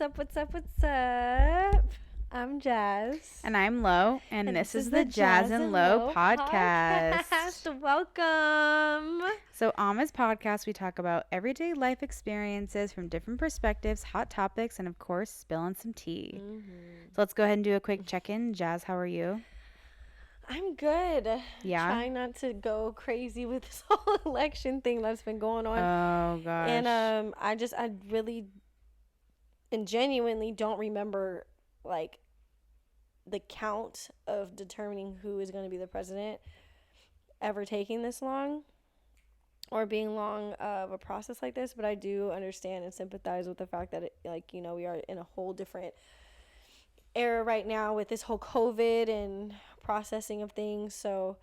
up? What's up? I'm Jazz. And I'm Lo, and this is the Jas&Lo podcast. Welcome. So on this podcast, we talk about everyday life experiences from different perspectives, hot topics, and of course, spilling some tea. So let's go ahead and do a quick check-in. Jazz, how are you? I'm good. Yeah? Trying not to go crazy with this whole election thing that's been going on. Oh, gosh. And I really and genuinely don't remember, like, the count of determining who is going to be the president ever taking this long or being long of a process like this. But I do understand and sympathize with the fact that, we are in a whole different era right now with this whole COVID and processing of things. So,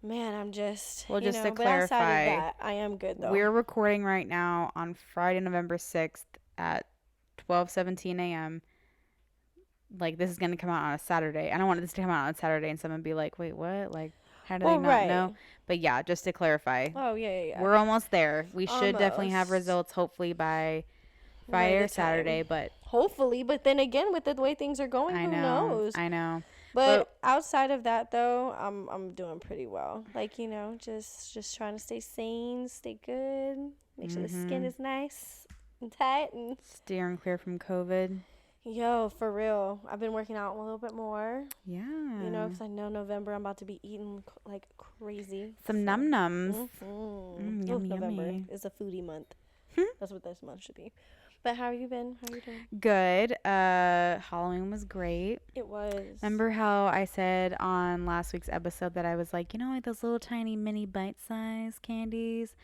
man, I'm just, well, just to but outside clarify, of that, I am good, though. We're recording right now on Friday, November 6th at 12:17 a.m. Like, this is going to come out on a Saturday. I don't want this to come out on a Saturday and someone be like, wait, what? Like, how do they not know? But yeah, just to clarify. Oh, yeah. We're almost there. We should definitely have results hopefully by Friday or Saturday, but hopefully, but then again, with the way things are going, who knows? I know. But outside of that, though, I'm doing pretty well. Like, just trying to stay sane, stay good, make sure the skin is nice and tight, and steering clear from COVID. Yo, for real. I've been working out a little bit more. Yeah. Because I know November I'm about to be eating like crazy. Some num-nums. November is a foodie month. That's what this month should be. But how have you been? How are you doing? Good. Halloween was great. It was. Remember how I said on last week's episode that I was like, like those little tiny mini bite-sized candies?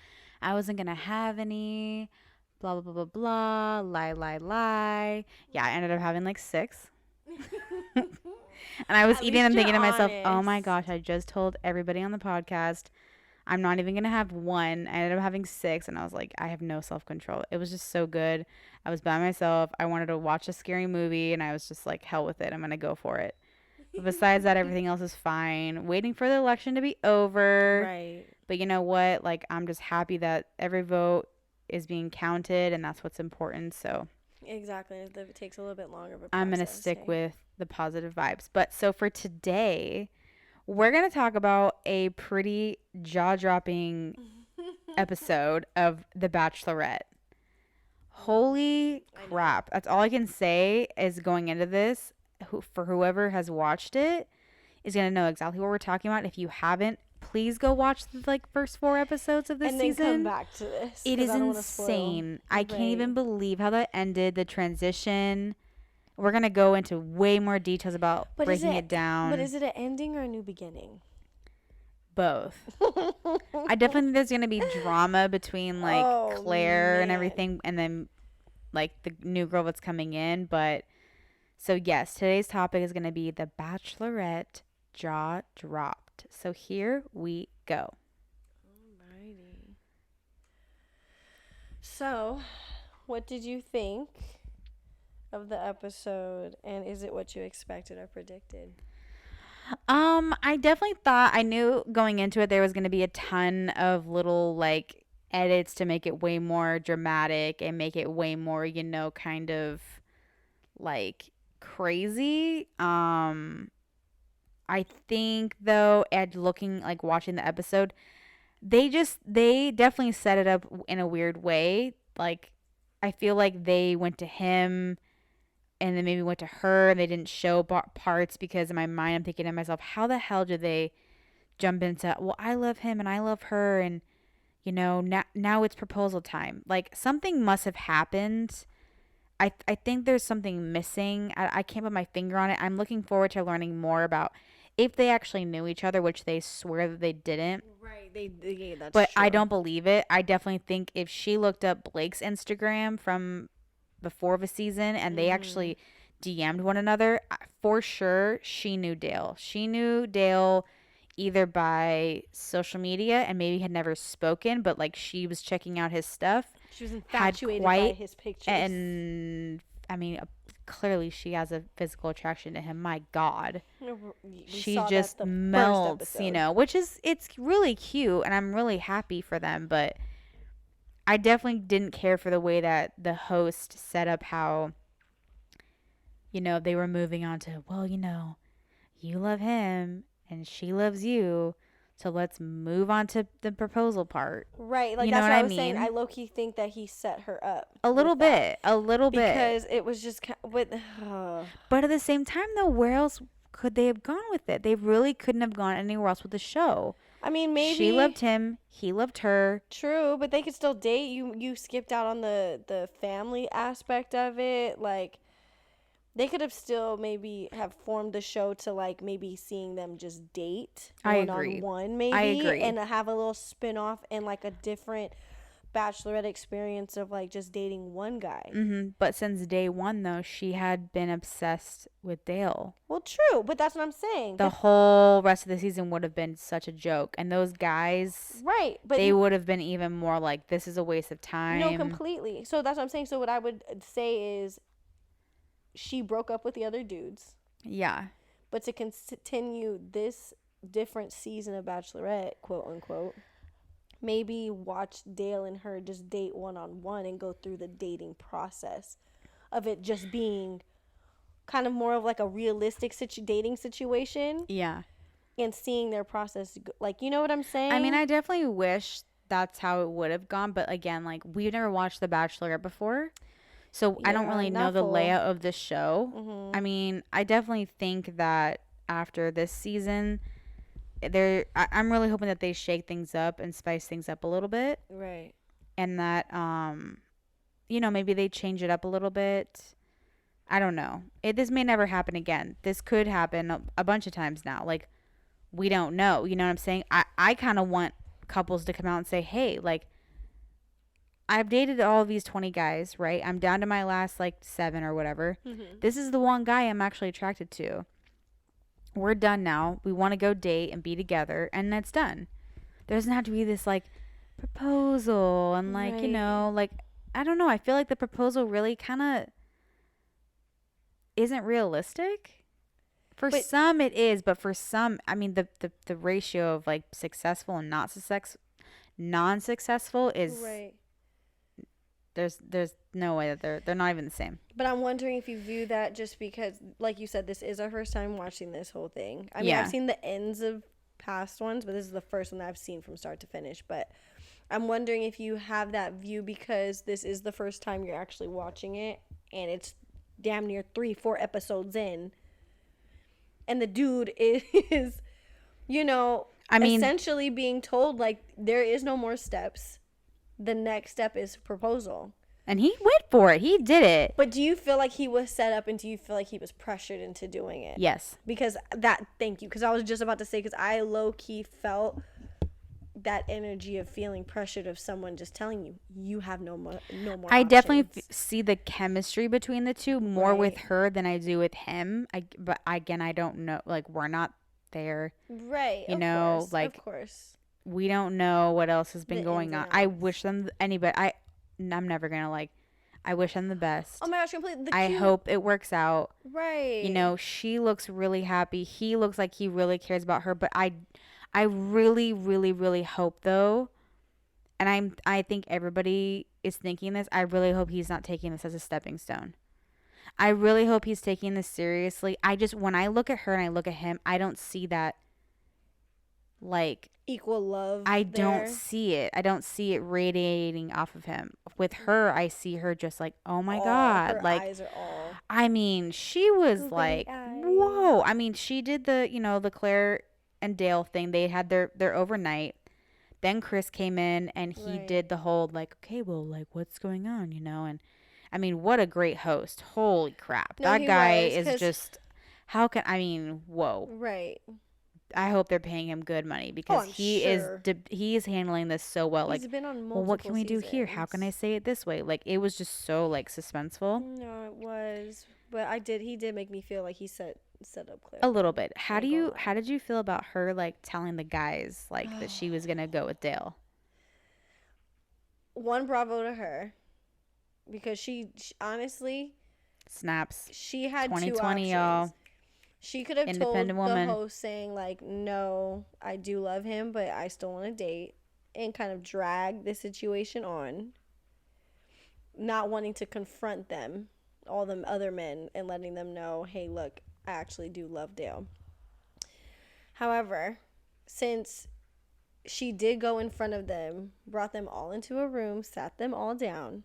I wasn't going to have any. Blah, blah, blah, blah, blah, lie. Yeah, I ended up having like 6. And I was eating them thinking to myself, oh my gosh, I just told everybody on the podcast I'm not even going to have 1. I ended up having 6, and I was like, I have no self-control. It was just so good. I was by myself. I wanted to watch a scary movie, and I was just like, hell with it. I'm going to go for it. But besides that, everything else is fine. Waiting for the election to be over. Right. But you know what? Like, I'm just happy that every vote is being counted, and that's what's important. So exactly, it takes a little bit longer of a process. I'm gonna stick with the positive vibes. But so for today, we're gonna talk about a pretty jaw-dropping episode of The Bachelorette. Holy crap. That's all I can say is going into this, for whoever has watched it is gonna know exactly what we're talking about. If you haven't, please go watch the first 4 episodes of this season. And then come back to this. It is insane. I can't even believe how that ended. The transition. We're going to go into way more details about breaking it down. But is it an ending or a new beginning? Both. I definitely think there's going to be drama between Claire and everything, and then the new girl that's coming in. But so yes, today's topic is going to be The Bachelorette jaw dropped. So here we go. Alrighty. So, what did you think of the episode, and is it what you expected or predicted? I definitely thought, I knew going into it there was going to be a ton of little edits to make it way more dramatic and make it way more, kind of crazy. I think, though, watching the episode, they definitely set it up in a weird way. I feel like they went to him and then maybe went to her, and they didn't show parts, because in my mind I'm thinking to myself, how the hell did they jump into, well, I love him and I love her, and, now it's proposal time. Something must have happened. I think there's something missing. I can't put my finger on it. I'm looking forward to learning more about if they actually knew each other, which they swear that they didn't. Right, that's but true. I don't believe it. I definitely think if she looked up Blake's Instagram from before the season and they actually DM'd one another, for sure she knew Dale. She knew Dale either by social media and maybe had never spoken, but she was checking out his stuff. She was infatuated by his pictures. And I mean, clearly she has a physical attraction to him. My God. She just melts, which it's really cute, and I'm really happy for them, but I definitely didn't care for the way that the host set up how you know, they were moving on to, well, you know, you love him and she loves you. So let's move on to the proposal part. Right. Like You know that's what what I I was saying. I mean? low key think that he set her up A little with that bit, a little bit. because it was just with. But at the same time, though, where else could they have gone with it? They really couldn't have gone anywhere else with the show. I mean, She maybe loved him, he loved her. true, but they could still date. You skipped out on the family aspect of it. Like they could have still maybe have formed the show to like maybe seeing them just date I one on agree. one I maybe agree. and have a little spin-off and like a different Bachelorette experience of like just dating one guy. But since day one, though, she had been obsessed with Dale. Well, true, but that's what I'm saying. The But whole rest of the season would have been such a joke. And those guys, right, but they would have been even more like, this is a waste of no, time. completely. So that's what I'm saying. So what I would say is she broke up with the other dudes, Yeah. but to continue this different season of Bachelorette, quote unquote, maybe watch Dale and her just date one on one and go through the dating process of it just being kind of more of like a realistic dating situation Yeah. and seeing their process. Like, you know what I'm saying? I mean, I definitely wish that's how it would have gone. But again, like, we've never watched The Bachelorette before. So I don't Yeah, really know not the full. layout of the show. Mm-hmm. I mean, I definitely think that after this season, I'm really hoping that they shake things up and spice things up a little bit, Right. and that you know, maybe they change it up a little bit. I don't know. This may never happen again. This could happen a bunch of times now. Like, we don't know. You know what I'm saying? I kind of want couples to come out and say, hey, like, I've dated all of these 20 guys, right? I'm down to my last like 7 or whatever. Mm-hmm. This is the one guy I'm actually attracted to. We're done now. We want to go date and be together, and that's done. There doesn't have to be this like proposal and like, you Right. know, like, I don't know. I feel like the proposal really kind of isn't realistic. For But some it is, but for some, I mean, the ratio of like successful and not non-successful is right. there's no way that they're not even the same. But I'm wondering if you view that just because, like you said, this is our first time watching this whole thing. I mean, Yeah. I've seen the ends of past ones, but this is the first one that I've seen from start to finish. But I'm wondering if you have that view because this is the first time you're actually watching it and it's damn near 3-4 episodes in. And the dude is, you know, I mean, essentially being told, like, there is no more steps. The next step is proposal. and he went for it. He did it. But do you feel like he was set up and do you feel like he was pressured into doing it? Yes. Because thank you. Because I was just about to say, because I low key felt that energy of feeling pressured of someone just telling you, you have no more I definitely options. see the chemistry between the two more with Right. her than I do with him. But again, I don't know. Like, we're not there. Right. You Of know, course. like, Of course. we don't know what else has been The going ins on. and I outs. wish them anybody. I'm never gonna like. I wish them the best. Oh my gosh, completely. The I cute. hope it works out. Right. You know, she looks really happy. He looks like he really cares about her. But I really, really, really hope though, and I think everybody is thinking this. I really hope he's not taking this as a stepping stone. I really hope he's taking this seriously. When I look at her and I look at him, I don't see that. Like, Equal love. I there. don't see it. I don't see it radiating off of him. With her, I see her just like, oh my God. Her Like, eyes are all. I mean, she was Googly like, eyes. whoa. I mean, she did the Claire and Dale thing. They had their overnight. Then Chris came in and he Right. did the whole like, okay, well, like, what's going on, you know? And I mean, what a great host. Holy crap. No, That he guy was, is 'cause- just, I mean, whoa. Right. I hope they're paying him good money because I'm he sure. he is handling this so well. He's Like, been on multiple well, what can we do here? How can I seasons. say it this way? Like, it was just so like suspenseful. No, it was. But he did make me feel like he set up Claire. A little bit. Not gonna lie. How did you feel about her like telling the guys like that she was gonna go with Dale? One, bravo to her. Because she honestly, Snaps. she had 2020, 2 y'all. options. She could have told Independent woman. the host saying like, no, I do love him, but I still want to date, and kind of drag the situation on, not wanting to confront them all the other men and letting them know, hey, look, I actually do love Dale. However, since she did go in front of them, brought them all into a room, sat them all down,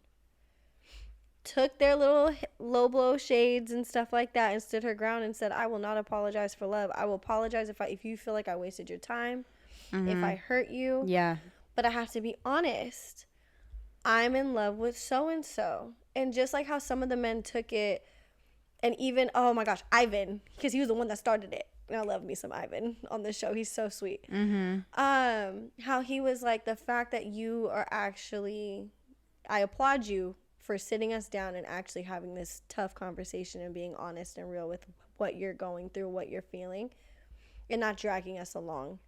took their little low blow shades and stuff like that, and stood her ground and said, I will not apologize for love. I will apologize if you feel like I wasted your time, if I hurt you. Yeah. But I have to be honest. I'm in love with so-and-so. And just like how some of the men took it, and even, oh my gosh, Ivan, because he was the one that started it. And I love me some Ivan on this show. He's so sweet. How he was like, the fact that you are actually, I applaud you for sitting us down and actually having this tough conversation and being honest and real with what you're going through, what you're feeling, and not dragging us along.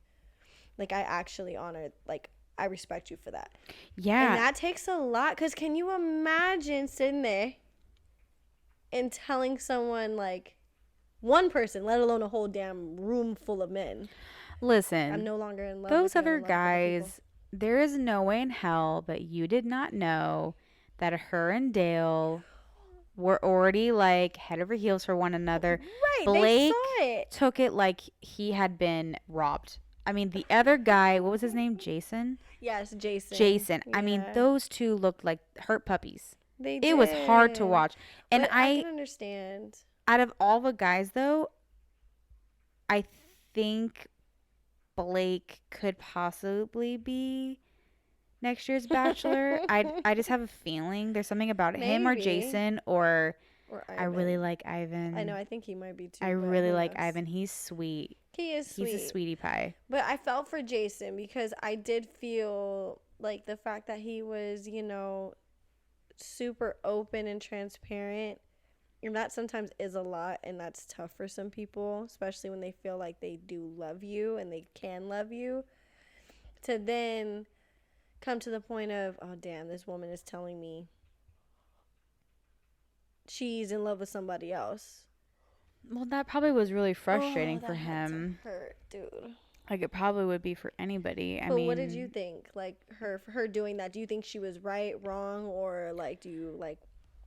Like, I actually honor, like, I respect you for that. Yeah. And that takes a lot, because can you imagine sitting there and telling someone, like, one person, let alone a whole damn room full of men, listen, I'm no longer in love those with you, other I'm in love with other guys, there is no way in hell that you did not know that her and Dale were already like head over heels for one another. Right, Blake they saw it. took it like he had been robbed. I mean, the other guy, what was his name? Jason? Yes, Jason. Jason. I mean, Yeah. those two looked like hurt puppies. They It was hard to did. watch. And But I can understand. out of all the guys though, I think Blake could possibly be next year's Bachelor. I just have a feeling there's something about him or Maybe. Jason or Ivan. I really like Ivan. I know, I think he might be too. I but really who like knows? Ivan. He's sweet. He is sweet. He's a sweetie pie. But I felt for Jason because I did feel like the fact that he was, you know, super open and transparent. And that sometimes is a lot, and that's tough for some people, especially when they feel like they do love you and they can love you. To then come to the point of, oh, damn, this woman is telling me she's in love with somebody else. Well, that probably was really frustrating Oh, for that had to him. hurt, dude. Like it probably would be for anybody. I But mean, what did you think? Like for her doing that, do you think she was right, wrong, or like do you like?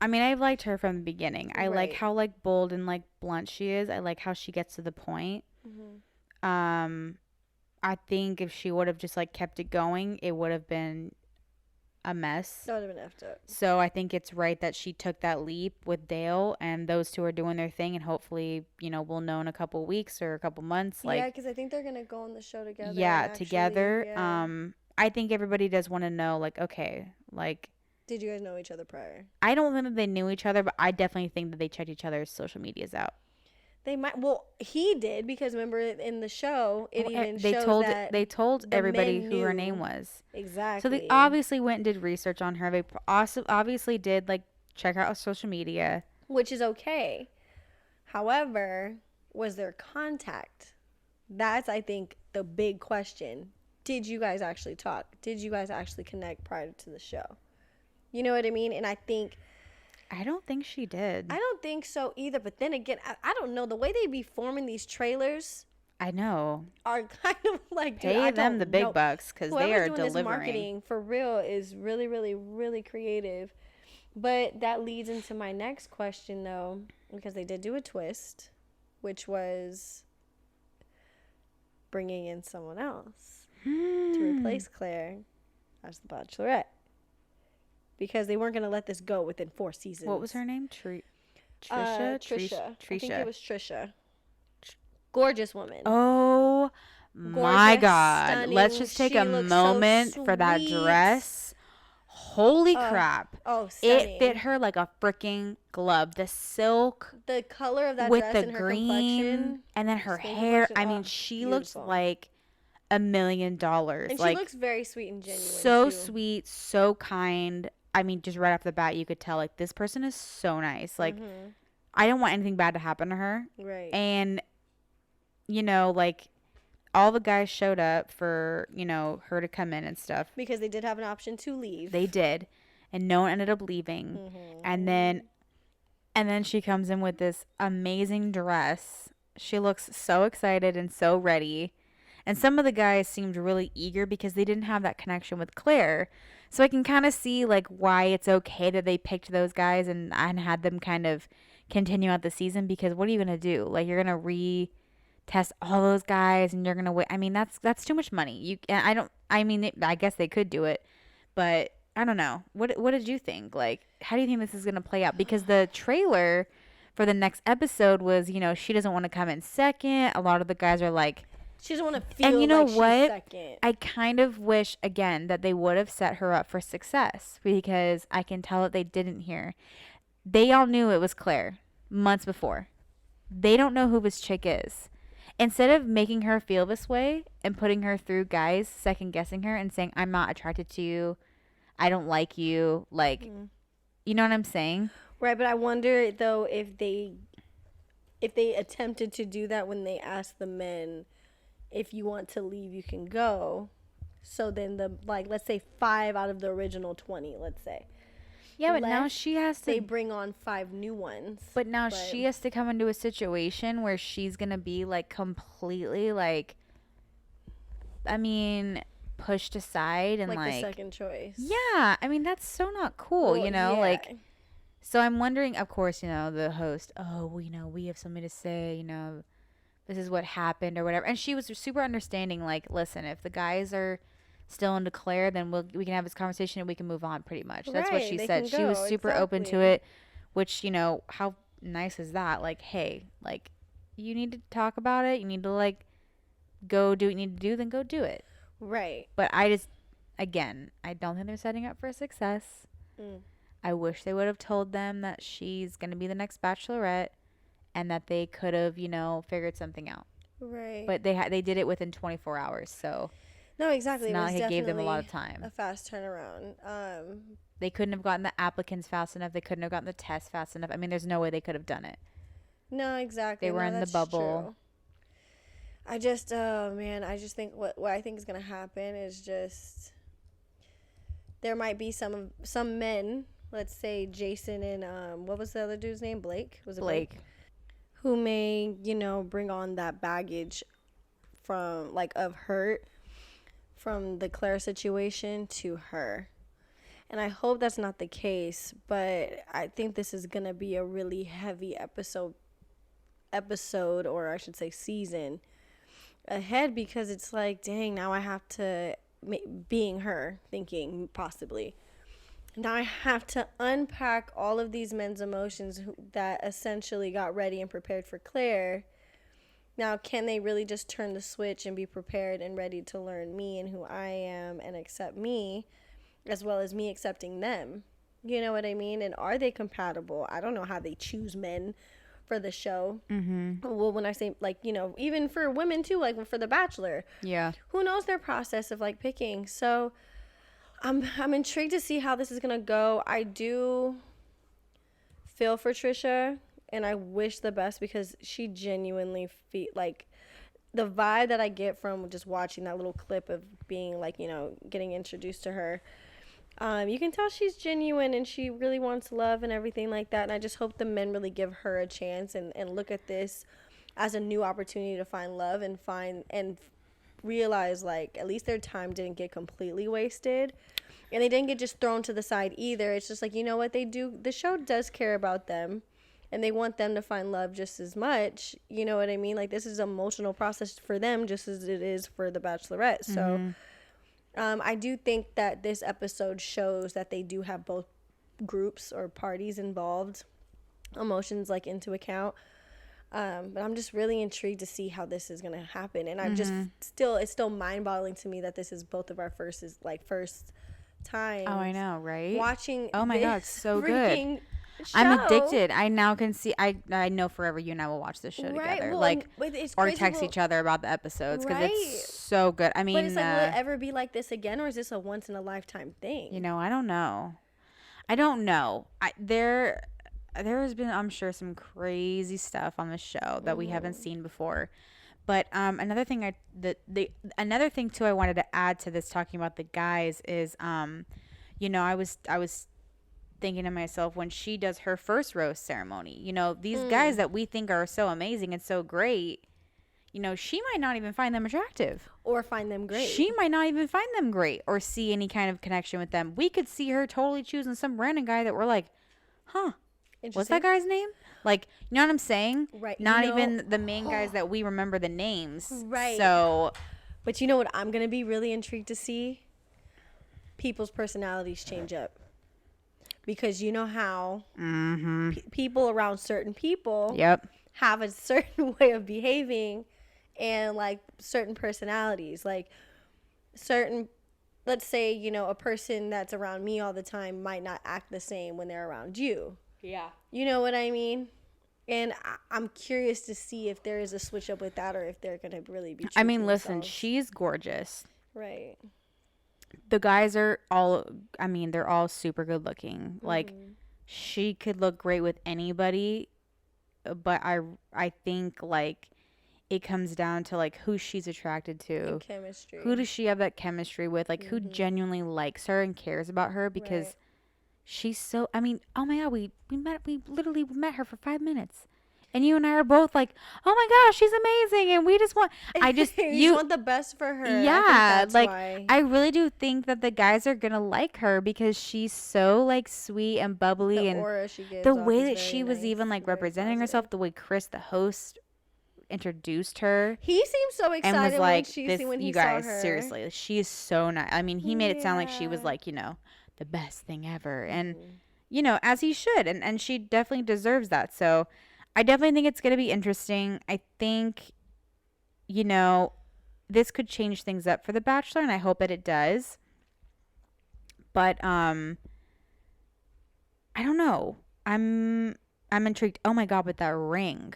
I mean, I've liked her from the beginning. I like Right. how like bold and like blunt she is. I like how she gets to the point. I think if she would have just like kept it going, it would have been a mess. That would have been effed up. So I think it's right that she took that leap with Dale, and those two are doing their thing, and hopefully, you know, we'll know in a couple weeks or a couple months. Like, yeah, because I think they're gonna go on the show together. yeah, and actually, together. yeah. I think everybody does want to know, like, okay, like, Did you guys know each other prior? I don't think that they knew each other, but I definitely think that they checked each other's social medias out. They might. Well, he did because remember in the show it even They shows told that they told the everybody men who her knew. name was. Exactly. So they obviously went and did research on her. They also obviously did like check out her social media. Which is okay. However, was there contact? That's, I think, the big question. Did you guys actually talk? Did you guys actually connect prior to the show? You know what I mean? And I don't think she did. I don't think so either. But then again, I don't know. The way they be forming these trailers I know. are kind of like, dude, Pay I them don't the big know. bucks because they Whoever's are doing this delivering. marketing for real is really, really, really creative. But that leads into my next question, though, because they did do a twist, which was bringing in someone else to replace Claire as the Bachelorette. Because they weren't going to let this go within 4 seasons. What was her name? Trisha. Trisha. I think it was Trisha. Gorgeous woman. Oh my Gorgeous, God! Let's stunning. just take She a looks so moment for that sweet. dress. Holy crap! Oh, stunning. It fit her like a freaking glove. The silk The color of that with dress the and her green, complexion. and then her skin hair. complexion, I mean, oh, she looks beautiful. like $1 million. And like she looks very sweet and genuine, so too. sweet, so kind. I mean, just right off the bat, you could tell like this person is so nice. Like, I don't want anything bad to happen to her. Right. And you know, like all the guys showed up for, you know, her to come in and stuff. Because they did have an option to leave. They did. And no one ended up leaving. And then she comes in with this amazing dress. She looks so excited and so ready. And some of the guys seemed really eager because they didn't have that connection with Claire. So I can kind of see like why it's okay that they picked those guys and had them kind of continue out the season, because what are you going to do? Like you're going to retest all those guys and you're going to wait. I mean, that's too much money. You and I don't I mean, I guess they could do it, but I don't know. What did you think? Like how do you think this is going to play out? Because the trailer for the next episode was, she doesn't want to come in second. A lot of the guys are like, She doesn't want to and feel you know like she's what? second. I kind of wish, again, that they would have set her up for success, because I can tell that they didn't here. They all knew it was Claire months before. They don't know who this chick is. Instead of making her feel this way and putting her through guys second guessing her and saying, I'm not attracted to you, I don't like you, like, you know what I'm saying? Right, but I wonder though if they attempted to do that when they asked the men, if you want to leave, you can go. So then let's say 5 out of the original 20, let's say. Yeah, but now she has to. They bring on 5 new ones. But now she has to come into a situation where she's going to be like completely like, I mean, pushed aside and like the second choice. Yeah, I mean, that's so not cool, Yeah. like. So I'm wondering, of course, the host, we have something to say, this is what happened or whatever. And she was super understanding, like, listen, if the guys are still into Claire, then we can have this conversation and we can move on pretty much. That's what she said. She was super open to it, which, how nice is that? Like, hey, like, you need to talk about it. You need to, like, go do what you need to do, then go do it. Right. But I just, again, I don't think they're setting up for success. I wish they would have told them that she's going to be the next Bachelorette and that they could have, figured something out. Right. But they did it within 24 hours, so. No, exactly. It's not like it gave them a lot of time. A fast turnaround. They couldn't have gotten the applicants fast enough. They couldn't have gotten the test fast enough. I mean, there's no way they could have done it. No, exactly. They were in the bubble. True. I just think what I think is going to happen is just there might be some men, let's say Jason and what was the other dude's name? Blake? Was it Blake? Who may, bring on that baggage from of hurt from the Claire situation to her. And I hope that's not the case, but I think this is going to be a really heavy episode, or I should say season ahead, because it's like, dang, now I have to, being her, thinking possibly, now I have to unpack all of these men's emotions that essentially got ready and prepared for Claire. Now, can they really just turn the switch and be prepared and ready to learn me and who I am and accept me, as well as me accepting them? You know what I mean? And are they compatible? I don't know how they choose men for the show. Well, when I say, even for women too, like for The Bachelor. Yeah. Who knows their process of picking? So I'm intrigued to see how this is gonna go. I do feel for Trisha, and I wish the best, because she genuinely the vibe that I get from just watching that little clip of being getting introduced to her. You can tell she's genuine and she really wants love and everything like that. And I just hope the men really give her a chance and look at this as a new opportunity to find love and realize at least their time didn't get completely wasted, and they didn't get just thrown to the side either. It's just what they do. The show does care about them, and they want them to find love just as much. You know what I mean? This is an emotional process for them just as it is for the Bachelorette. So I do think that this episode shows that they do have both groups or parties involved, emotions into account. But I'm just really intrigued to see how this is going to happen. And I'm just it's still mind-boggling to me that this is both of our first time. Oh, I know, right? Watching. Oh my God, it's so good. Show. I'm addicted. I now can see. I know forever you and I will watch this show together, well, or text each other about the episodes, because it's so good. I mean, but it's will it ever be like this again, or is this a once in a lifetime thing? I don't know. There has been, I'm sure, some crazy stuff on the show that we haven't seen before. But another thing another thing too I wanted to add to this, talking about the guys, is I was thinking to myself, when she does her first roast ceremony, these guys that we think are so amazing and so great, you know, she might not even find them attractive. Or find them great. She might not even find them great or see any kind of connection with them. We could see her totally choosing some random guy that we're like, huh, what's that guy's name? Like, you know what I'm saying? Right. Not even the main guys that we remember the names. Right. So. But you know what I'm going to be really intrigued to see? People's personalities change up. Because you know how people around certain people have a certain way of behaving and like certain personalities. Like certain, let's say, you know, a person that's around me all the time might not act the same when they're around you. Yeah. You know what I mean? And I'm curious to see if there is a switch up with that or if they're going to really be true I mean, to listen, themselves. she's gorgeous. Right. The guys are all, I mean, they're all super good looking. Like, she could look great with anybody, but I think, like, it comes down to, like, who she's attracted to. And chemistry. Who does she have that chemistry with? Like, who genuinely likes her and cares about her? Because she's so, I mean, oh my God, we literally met her for 5 minutes. And you and I are both like, oh my gosh, she's amazing. And we just want, you want the best for her. Yeah. Like, why. I really do think that the guys are going to like her because she's so like sweet and bubbly. The and aura she gives the off way is that very she was nice, even like very representing positive. herself, the way Chris, the host, introduced her. He seemed so excited And was like, when he you saw guys, her. seriously, she is so nice. I mean, he made it sound like she was like, you know, the best thing ever. And, you know, as he should. And she definitely deserves that. So I definitely think it's going to be interesting. I think, you know, this could change things up for The Bachelor, and I hope that it does. But I don't know. I'm intrigued. Oh my God, with that ring.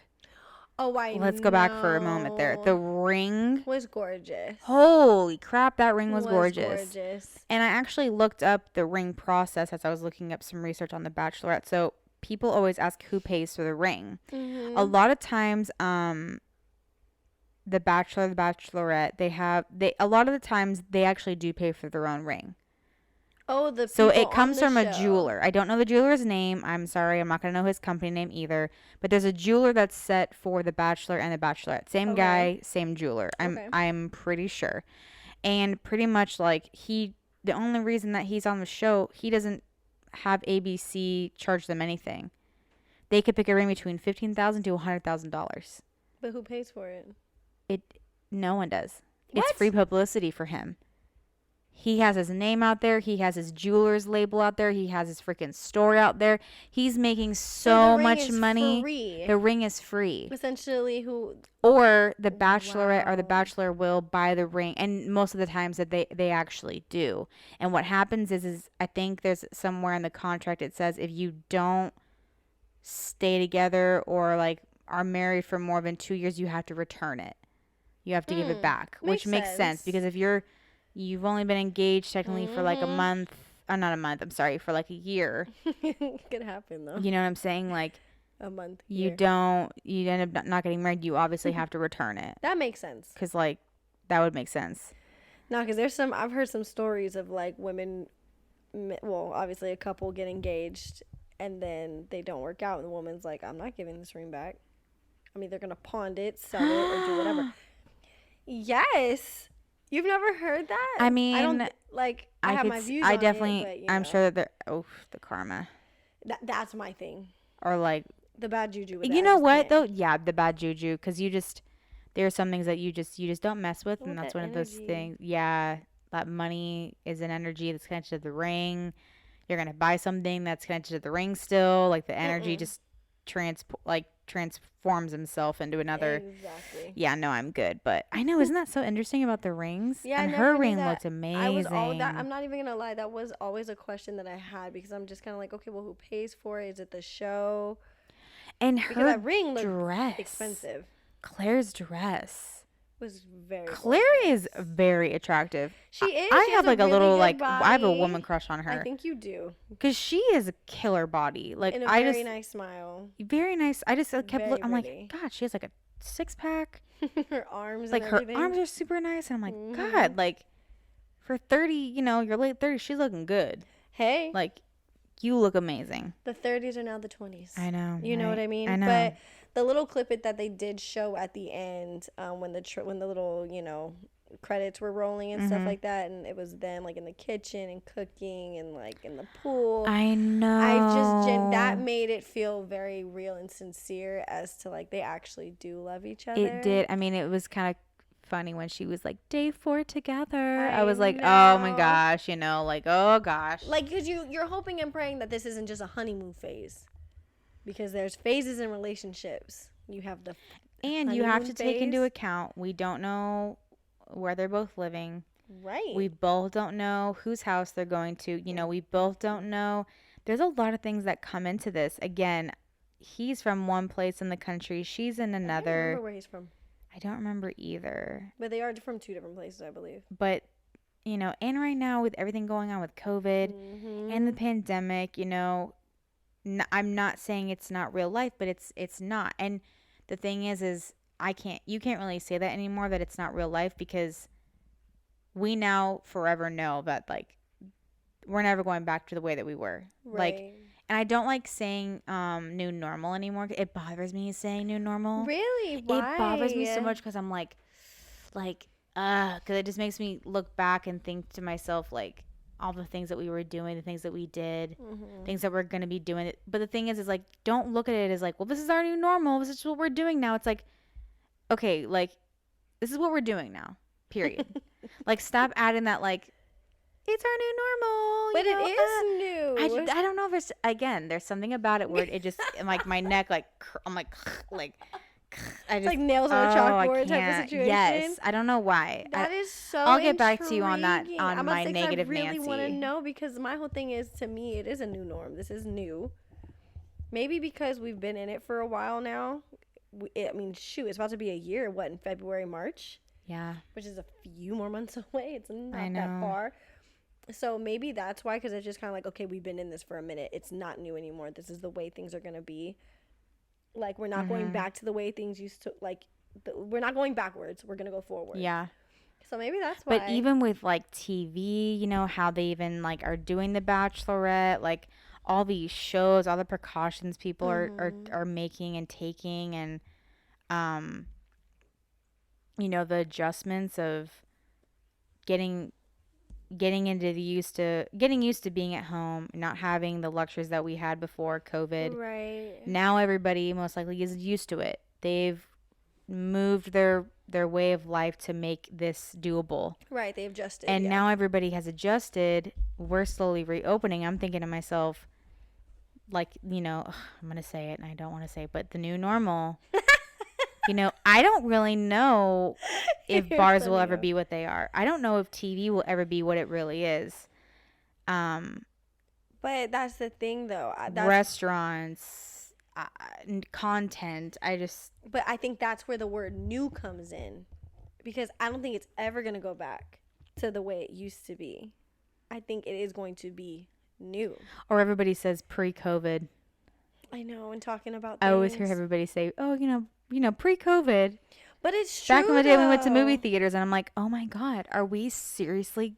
Oh, Let's go back for a moment there. The ring was gorgeous. Holy crap, that ring was gorgeous. And I actually looked up the ring process as I was looking up some research on The Bachelorette. So people always ask who pays for the ring. A lot of times, The Bachelor, The Bachelorette, a lot of the times they actually do pay for their own ring. Oh, so it comes from a jeweler. I don't know the jeweler's name. I'm sorry, I'm not gonna know his company name either. But there's a jeweler that's set for The Bachelor and The Bachelorette. Same guy, same jeweler. I'm pretty sure. And pretty much like the only reason that he's on the show, he doesn't have ABC charge them anything. They could pick a ring between $15,000 to $100,000. But who pays for it? No one does. What? It's free publicity for him. He has his name out there. He has his jeweler's label out there. He has his freaking store out there. He's making so much money. Free. The ring is free. Essentially, or the Bachelorette or the Bachelor will buy the ring, and most of the times that they actually do. And what happens is I think there's somewhere in the contract it says if you don't stay together or like are married for more than 2 years, you have to return it. You have to give it back, which makes sense because if you've only been engaged technically for like a month, not a month, I'm sorry, for like a year. It could happen though. You know what I'm saying? Like a month. You end up not getting married. You obviously have to return it. That makes sense. Because like that would make sense. No, because I've heard some stories of like women, well, obviously a couple get engaged and then they don't work out and the woman's like, I'm not giving this ring back. I'm either going to pawn it, sell it, or do whatever. Yes. You've never heard that? I mean, I don't I have my views on it, but, I'm sure that the karma. That's my thing. Or like the bad juju. You know what though? Yeah, the bad juju, because there are some things that you just don't mess with, and that's one of those things. Yeah, that money is an energy that's connected to the ring. You're gonna buy something that's connected to the ring still. Like the energy just transforms himself into another. Exactly. Yeah, no, I'm good. But I know, isn't that so interesting about the rings? Yeah, and her ring looked amazing. I'm not even gonna lie. That was always a question that I had because I'm just kind of like, okay, well, who pays for it? Is it the show? And because her that ring looked dress, expensive. Claire's dress was very. Claire gorgeous. is very attractive. She is. I she have like a little really I have a woman crush on her. I think you do. Because she is a killer body. Like and a very nice smile. Very nice. I just kept looking. I'm pretty. like, God, she has like a 6-pack. Her arms. Like and her everything. arms are super nice, and I'm like, God, like for 30, your late 30s, she's looking good. Hey. Like you look amazing. The 30s are now the 20s. I know. You know what I mean? I know. But the little clip that they did show at the end, when the little, credits were rolling and stuff Mm-hmm. like that, and it was them like in the kitchen and cooking and like in the pool. I That know. made it feel very real and sincere as to like they actually do love each It other. did. I mean, it was kind of funny when she was like day 4 together. I I was like, oh my know. gosh, like, oh gosh. Like, because you're hoping and praying that this isn't just a honeymoon phase, because there's phases in relationships. You have the And you have honeymoon to take into phase. account we don't know where they're both living. Right. We both don't know whose house they're going to. We both don't know. There's a lot of things that come into this. Again, he's from one place in the country, she's in I don't another. remember where he's from, I don't remember either. but they are from 2 different places, I believe. But, and right now with everything going on with COVID and the Mm-hmm. pandemic, I'm not saying it's not real life, but it's not. And the thing is you can't really say that anymore, that it's not real life, because we now forever know that, like, we're never going back to the way that we were. Like, Right. and I don't like saying new normal anymore. It bothers me saying new normal. Really? Why? It bothers me so much because I'm like, because it just makes me look back and think to myself, like, all the things that we were doing, the things that we did, Mm-hmm. things that we're going to be doing. But the thing is like, don't look at it as like, well, this is our new normal. This is what we're doing now. It's like, okay, like, this is what we're doing now, period. Like, stop adding that, like, it's our new normal. But it is new. I don't know if it's, again, there's something about it where it just, like, my neck, like, I'm like, I It's just, like nails on a I chalkboard type of can't. situation. Yes, I don't know why. That is so I'll get back to you on that, intriguing. on I'm my gonna say, 'cause negative I really want to Nancy. know, because my whole thing is, to me, it is a new norm. This is new. Maybe because we've been in it for a while now. I mean, shoot, it's about to be a year. What, in February, March? Yeah, Which is a few more months away. It's I not know. that far. So maybe that's why, because it's just kind of like, okay, we've been in this for a minute. It's not new anymore. This is the way things are going to be. Like, we're not going back to the way things used to, like, we're not going backwards. We're going to go forward. Yeah. So maybe that's why. But even with, like, TV, how they even, like, are doing the Bachelorette, like, all these shows, all the precautions people are making and taking, and the adjustments of getting used to being at home, not having the luxuries that we had before COVID. Right. Now everybody most likely is used to it. They've moved their way of life to make this doable. Right, they've adjusted. And now everybody has adjusted. We're slowly reopening. I'm thinking to myself, like, I'm going to say it and I don't want to say it, but the new normal, I don't really know if You're bars will funny, ever though. be what they are. I don't know if TV will ever be what it really is. But that's the thing, though. Restaurants, content. But I think that's where the word new comes in, because I don't think it's ever going to go back to the way it used to be. I think it is going to be new. Or everybody says pre-COVID. I know, and talking about I always hear things. everybody say, "Oh, pre-COVID." But it's true. Back in the day, we went to movie though. theaters, and I'm like, "Oh my God, are we seriously?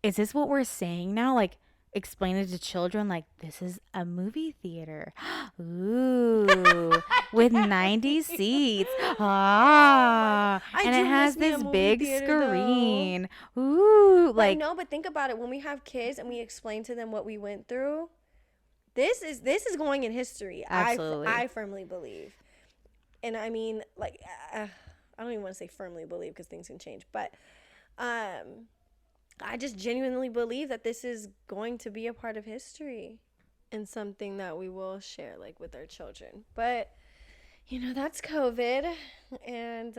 Is this what we're saying now? Like, explain it to children, like, this is a movie theater. Ooh, with 90 seats. Ah, I and do it has miss me a this movie big theater, though. screen. Ooh, Like, like, no, but think about it. When we have kids and we explain to them what we went through, this is going in history. Absolutely. I firmly believe. And I mean, like, I don't even want to say firmly believe, because things can change. But I just genuinely believe that this is going to be a part of history and something that we will share, like, with our children. But, that's COVID. And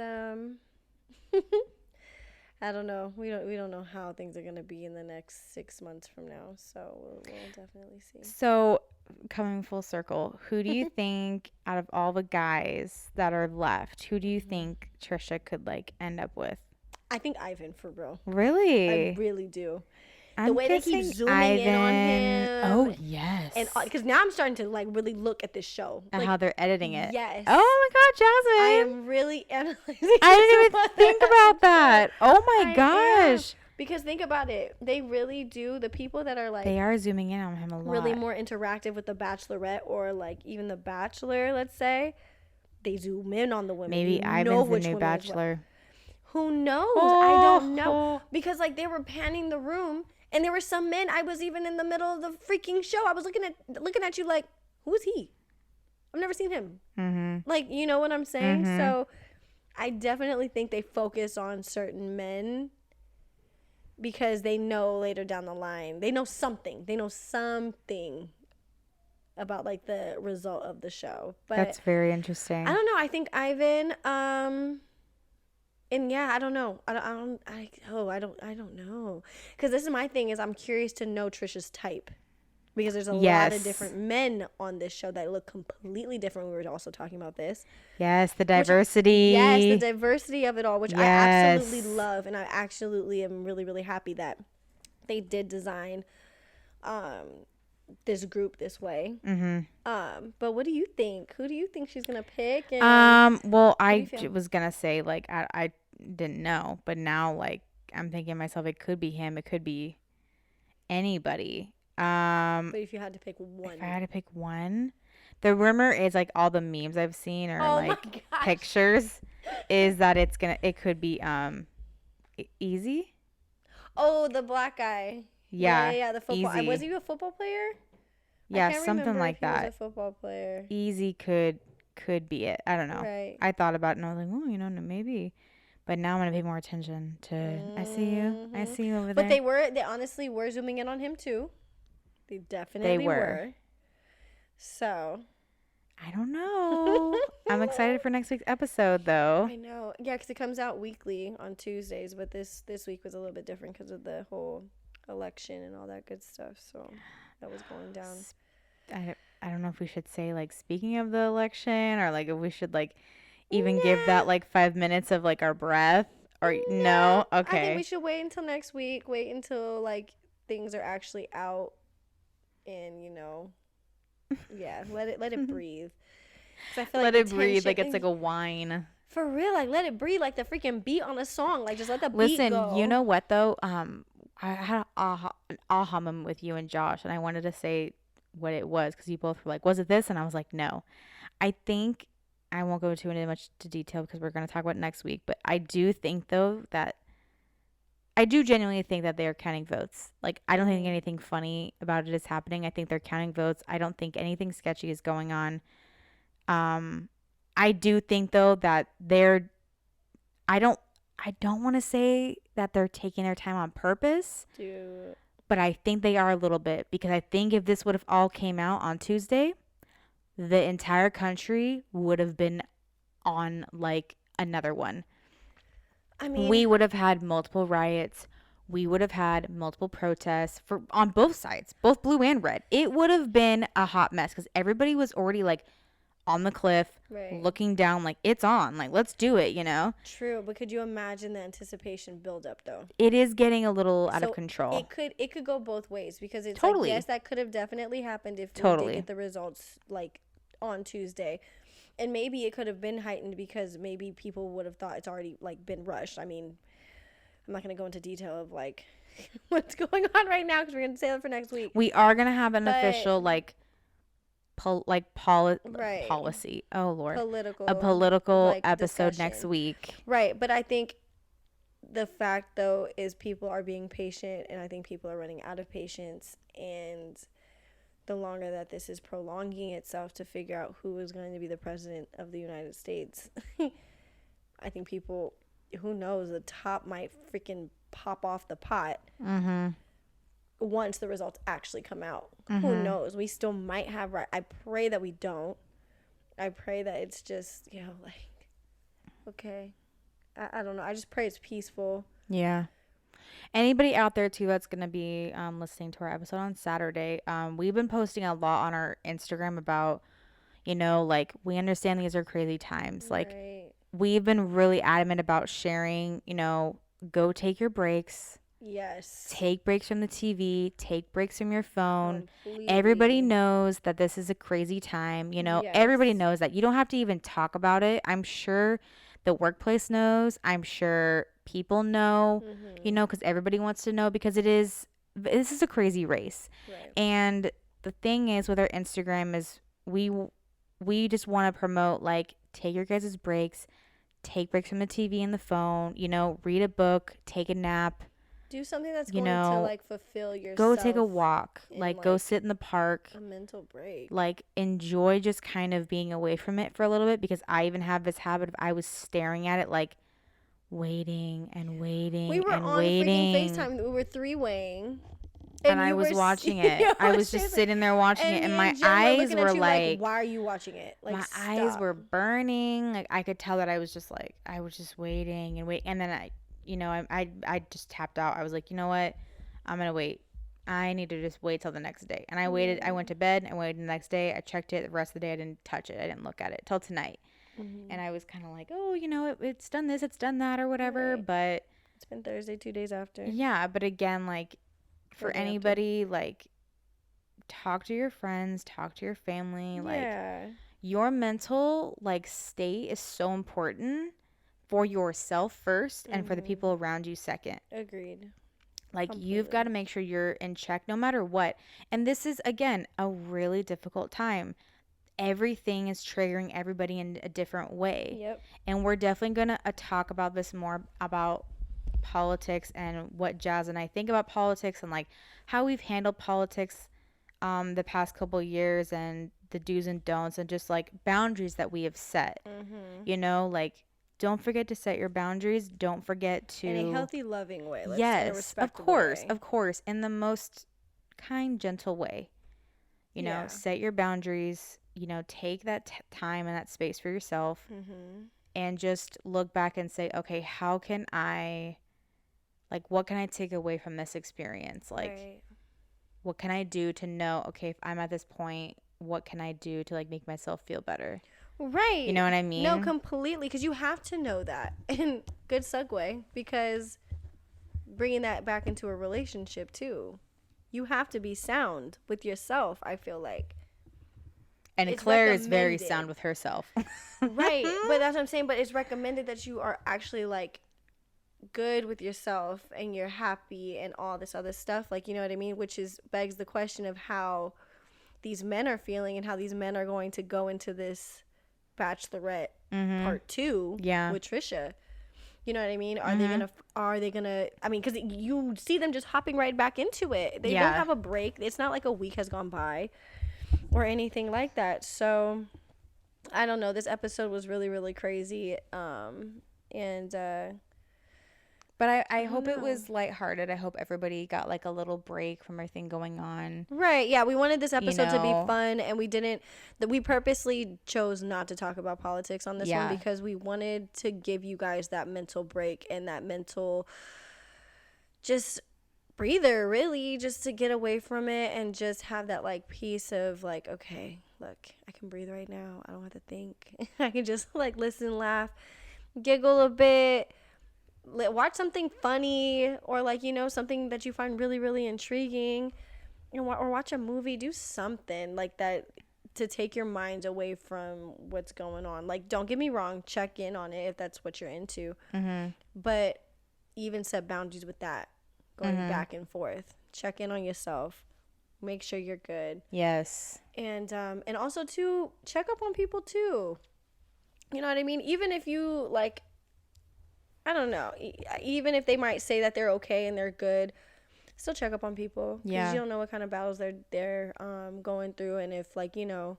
I don't know. We don't know how things are going to be in the next 6 months from now. So we'll definitely see. so coming full circle, who do you think out of all the guys that are left, who do you think Trisha could, like, end up with? I think Ivan, for real. Really? I really do. I'm way they keep guessing zooming in on him. Oh, yes. And because now I'm starting to, like, really look at this show. And Like, how they're editing it. yes. Oh my God, I Jasmine. am really analyzing. I didn't even think about that. Oh my I gosh. Because think about it. They really do. The people that are, like, They are zooming in on him a lot. really more interactive with the Bachelorette, or, like, even the Bachelor, let's say, they zoom in on the women. Maybe You know Ivan's the which new women is what. Bachelor. Who knows? I don't know. Oh, Because like they were panning the room and there were some men. I was even in the middle of the freaking show. I was looking at you like, who is he? I've never seen him. mm-hmm. Like, you know what I'm saying? Mm-hmm. So I definitely think they focus on certain men because they know later down the line. They know something. They know something about like the result of the show. But That's very interesting. I don't know. I think Ivan and yeah, I don't know. I don't know. Cuz this is my thing is I'm curious to know Trisha's type. Because there's a lot of different men on this show that look completely different. We were also talking about this. Yes, the diversity. Yes, the diversity of it all, which I Yes. absolutely love. And I absolutely am really, really happy that they did design this group this way. Mm-hmm. But what do you think? Who do you think she's going to pick? And Well, do you I feel? was gonna say like I didn't know, but now like I'm thinking to myself, it could be him, it could be anybody. But if you had to pick one. If I had to pick one, the rumor is like all the memes I've seen or Oh my like gosh. pictures is that it could be Easy. Oh, the black guy. Yeah, The football. Easy. Was he a football player? Yeah, I can't something remember like if he was that. a football player. Easy could be it. I don't know. Right. I thought about it and I was like, oh, maybe. But now I'm gonna pay more attention to. I see you. I see you over But there. they honestly were zooming in on him too. They They definitely were. were. So I don't know. I'm excited for next week's episode, though. I know. Yeah, because it comes out weekly on Tuesdays, but this week was a little bit different because of the whole election and all that good stuff. So that was going down. I don't know if we should say like speaking of the election or like if we should like even give that like 5 minutes of like our breath or no. I think Okay. we should wait until next week. Wait until like things are actually out, and yeah, let it breathe. 'Cause I feel Let like it breathe like tension- it's like a wine. for real. Like let it breathe, like the freaking beat on a song. Like just let the beat Listen, go. you know what though? I had an aha moment with you and Josh, and I wanted to say what it was because you both were like, "Was it this?" And I was like, "No." I think I won't go into much to detail because we're going to talk about it next week. But I do think though that I do genuinely think that they are counting votes. Like I don't think anything funny about it is happening. I think they're counting votes. I don't think anything sketchy is going on. I do think though that I don't I don't want to say that they're taking their time on purpose, Dude. but I think they are a little bit because I think if this would have all came out on Tuesday, the entire country would have been on like another one. I mean, We would have had multiple riots. We would have had multiple protests on both sides, both blue and red. It would have been a hot mess because everybody was already like on the cliff, right. looking down like it's on, like let's do it, True, but could you imagine the anticipation buildup though? It is getting a little out of So control. it could go both ways because it's Totally. like yes, that could have definitely happened if we Totally. did get the results like on Tuesday. And maybe it could have been heightened because maybe people would have thought it's already like been rushed. I mean, I'm not going to go into detail of like what's going on right now because we're going to save it for next week. We are gonna have an But- official like Right. policy. Oh Lord, Political a political like, episode next discussion. week. Right, but I think the fact though is people are being patient, and I think people are running out of patience, and the longer that this is prolonging itself to figure out who is going to be the president of the United States, I think people, who knows, the top might freaking pop off the pot once the results actually come out. Who knows? We still might have I pray that we don't. I pray that it's just, like, okay. I don't know. I just pray it's peaceful. Yeah. Anybody out there too that's gonna be listening to our episode on Saturday, we've been posting a lot on our Instagram about, like we understand these are crazy times. Like Right. we've been really adamant about sharing, go take your breaks. Yes. Take breaks from the TV, take breaks from your phone. Completely. Everybody knows that this is a crazy time. Everybody Yes. knows that. You don't have to even talk about it. I'm sure the workplace knows. I'm sure people know, because everybody wants to know because this is a crazy race. Right. And the thing is with our Instagram is we just want to promote like take your guys' breaks, take breaks from the TV and the phone, you know, read a book, take a nap, Do something that's you going to know, like fulfill go take a yourself walk, in like go like sit in the park, a mental break. like enjoy just kind of being away from it for a little bit, because I even have this habit of I was staring at it like waiting and waiting We were and on freaking waiting. FaceTime. We were three-waying. And I You was were watching it. you I were was just seriously- sitting there watching it, and and me my and Jen were eyes looking were at you like, like, why are you watching it? Like, my stop. eyes were burning. Like I could tell that I was just like, I was just waiting and wait. And then I just tapped out. I was like, you know what? I'm gonna wait. I need to just wait till the next day. And I waited. I went to bed and waited the next day. I checked it. The rest of the day, I didn't touch it. I didn't look at it till tonight. And I was kind of like, oh, you know, it's done this, it's done that, or whatever. Right. But It's been Thursday, 2 days after. yeah, but again, like for Thursday after. anybody, like talk to your friends, talk to your family. Like Yeah. your mental like state is so important for yourself first and for the people around you second. Agreed. Like you've Completely. got to make sure you're in check no matter what. And this is again a really difficult time. Everything is triggering everybody in a different way. Yep. And we're definitely going to talk about this more about politics and what Jazz and I think about politics and like how we've handled politics the past couple of years and the do's and don'ts and just like boundaries that we have set. You know, like don't forget to set your boundaries. Don't forget to In a healthy, loving way. Let's in a yes, respectable way. of course, in the most kind, gentle way. You know, Yeah. set your boundaries. You know, take that time and that space for yourself, and just look back and say, okay, how can I, like, what can I take away from this experience? Like, Right. what can I do to know, okay, if I'm at this point, what can I do to like make myself feel better? Right. You know what I mean? No, completely. Because you have to know that. And good segue. Because bringing that back into a relationship too, you have to be sound with yourself. I feel like. And It's Claire is very recommended. sound with herself. Right. But that's what I'm saying. But it's recommended that you are actually like good with yourself and you're happy and all this other stuff. Like, you know what I mean? Which is begs the question of how these men are feeling and how these men are going to go into this Bachelorette part 2 Yeah. with Trisha. You know what I mean? Are they gonna I mean, because you see them just hopping right back into it. They Yeah. don't have a break. It's not like a week has gone by or anything like that. So I don't know. This episode was really, really crazy. But I hope it was lighthearted. I hope everybody got like a little break from everything going on. Right, yeah, we wanted this episode to be know. fun, and we purposely chose not to talk about politics on this Yeah. one because we wanted to give you guys that mental break and that mental just breather, really, just to get away from it and just have that like peace of like, okay, look, I can breathe right now. I don't have to think. I can just like listen, laugh, giggle a bit, watch something funny or like, you know, something that you find really, really intriguing, or watch a movie. Do something like that to take your mind away from what's going on. Like, don't get me wrong, check in on it if that's what you're into, but even set boundaries with that, going back and forth. Check in on yourself, make sure you're good. Yes. And also to check up on people too. You know what I mean? Even if you like, I don't know, even if they might say that they're okay and they're good, still check up on people. Yeah. Because you don't know what kind of battles they're going through. And if, like, you know,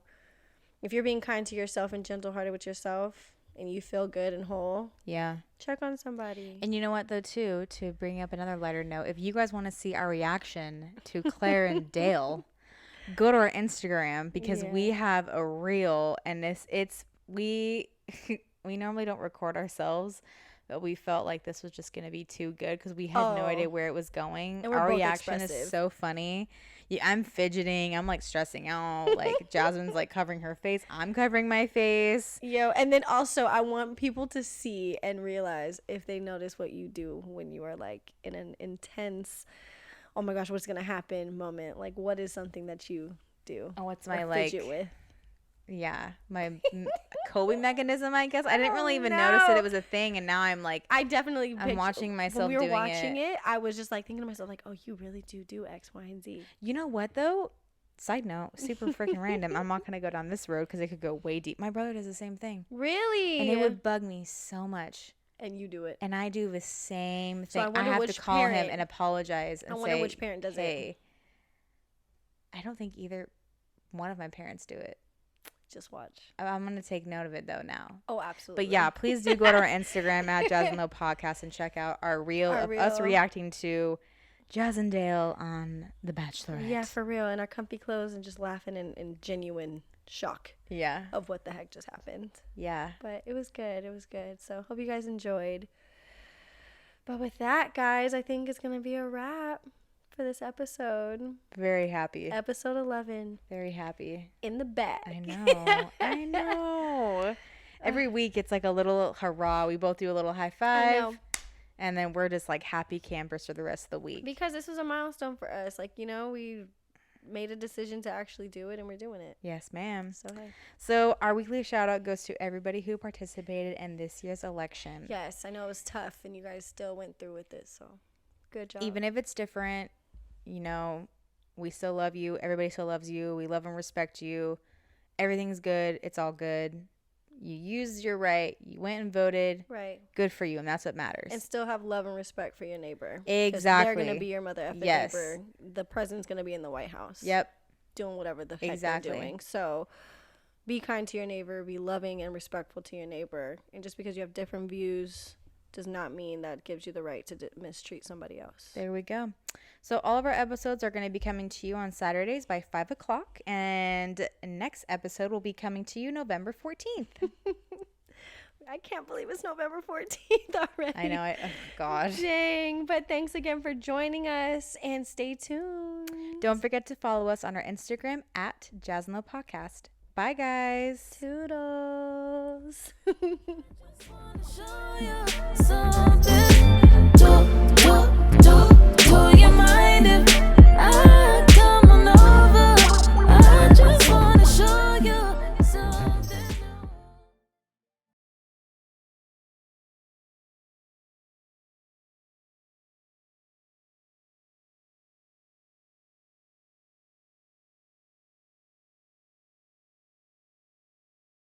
if you're being kind to yourself and gentle-hearted with yourself and you feel good and whole, Yeah. check on somebody. And you know what, though, too, to bring up another lighter note, if you guys want to see our reaction to Claire and Dale, go to our Instagram because we have a reel, and we normally don't record ourselves, but we felt like this was just going to be too good because we had no idea where it was going. And we're our both reaction expressive. is so funny. Yeah, I'm fidgeting. I'm like stressing out. Like Jasmine's like covering her face. I'm covering my face. Yo, and then also I want people to see and realize if they notice what you do when you are like in an intense, oh my gosh, what's going to happen moment. Like, what is something that you do? Oh, what's or my like fidget with? Yeah, my coping mechanism, I guess. I didn't really even no. notice that it was a thing, and now I'm like, I definitely I'm watching myself when we were doing watching it. I was just like thinking to myself like, oh, you really do X, Y, and Z. You know what though? Side note, super freaking random. I'm not going to go down this road because it could go way deep. My brother does the same thing. Really? And it would bug me so much. And you do it. And I do the same So thing. I have to call him and apologize and I wonder say, which parent does hey, I don't think either one of my parents do it. Just watch. I'm going to take note of it, though, now. Oh, absolutely. But, yeah, please do go to our Instagram at Jas&Lo Podcast and check out our reel of us reacting to Jazz and Dale on The Bachelorette. Yeah, for real. In our comfy clothes and just laughing in genuine shock. Yeah. Of what the heck just happened. Yeah. But it was good. It was good. So hope you guys enjoyed. But with that, guys, I think it's going to be a wrap for this episode. Very happy. Episode 11. Very happy. In the bag. I know. I know. Every week it's like a little hurrah. We both do a little high five. I know. And then we're just like happy campers for the rest of the week. Because this was a milestone for us. Like, you know, we made a decision to actually do it and we're doing it. Yes, ma'am. So, hey. So our weekly shout out goes to everybody who participated in this year's election. Yes, I know it was tough and you guys still went through with it. So good job. Even if it's different, you know, we still love you. Everybody still loves you. We love and respect you. Everything's good. It's all good. You used your right. You went and voted. Right. Good for you, and that's what matters. And still have love and respect for your neighbor. Exactly. They're going to be your mother effing neighbor. The president's going to be in the White House. Yep. Doing whatever the heck they're doing. So be kind to your neighbor. Be loving and respectful to your neighbor. And just because you have different views does not mean that gives you the right to mistreat somebody else. There we go. So all of our episodes are going to be coming to you on Saturdays by 5 o'clock. And next episode will be coming to you November 14th. I can't believe it's November 14th already. I know. Oh, gosh. Dang. But thanks again for joining us. And stay tuned. Don't forget to follow us on our Instagram at Jas&Lo Podcast. Bye, guys. Toodles.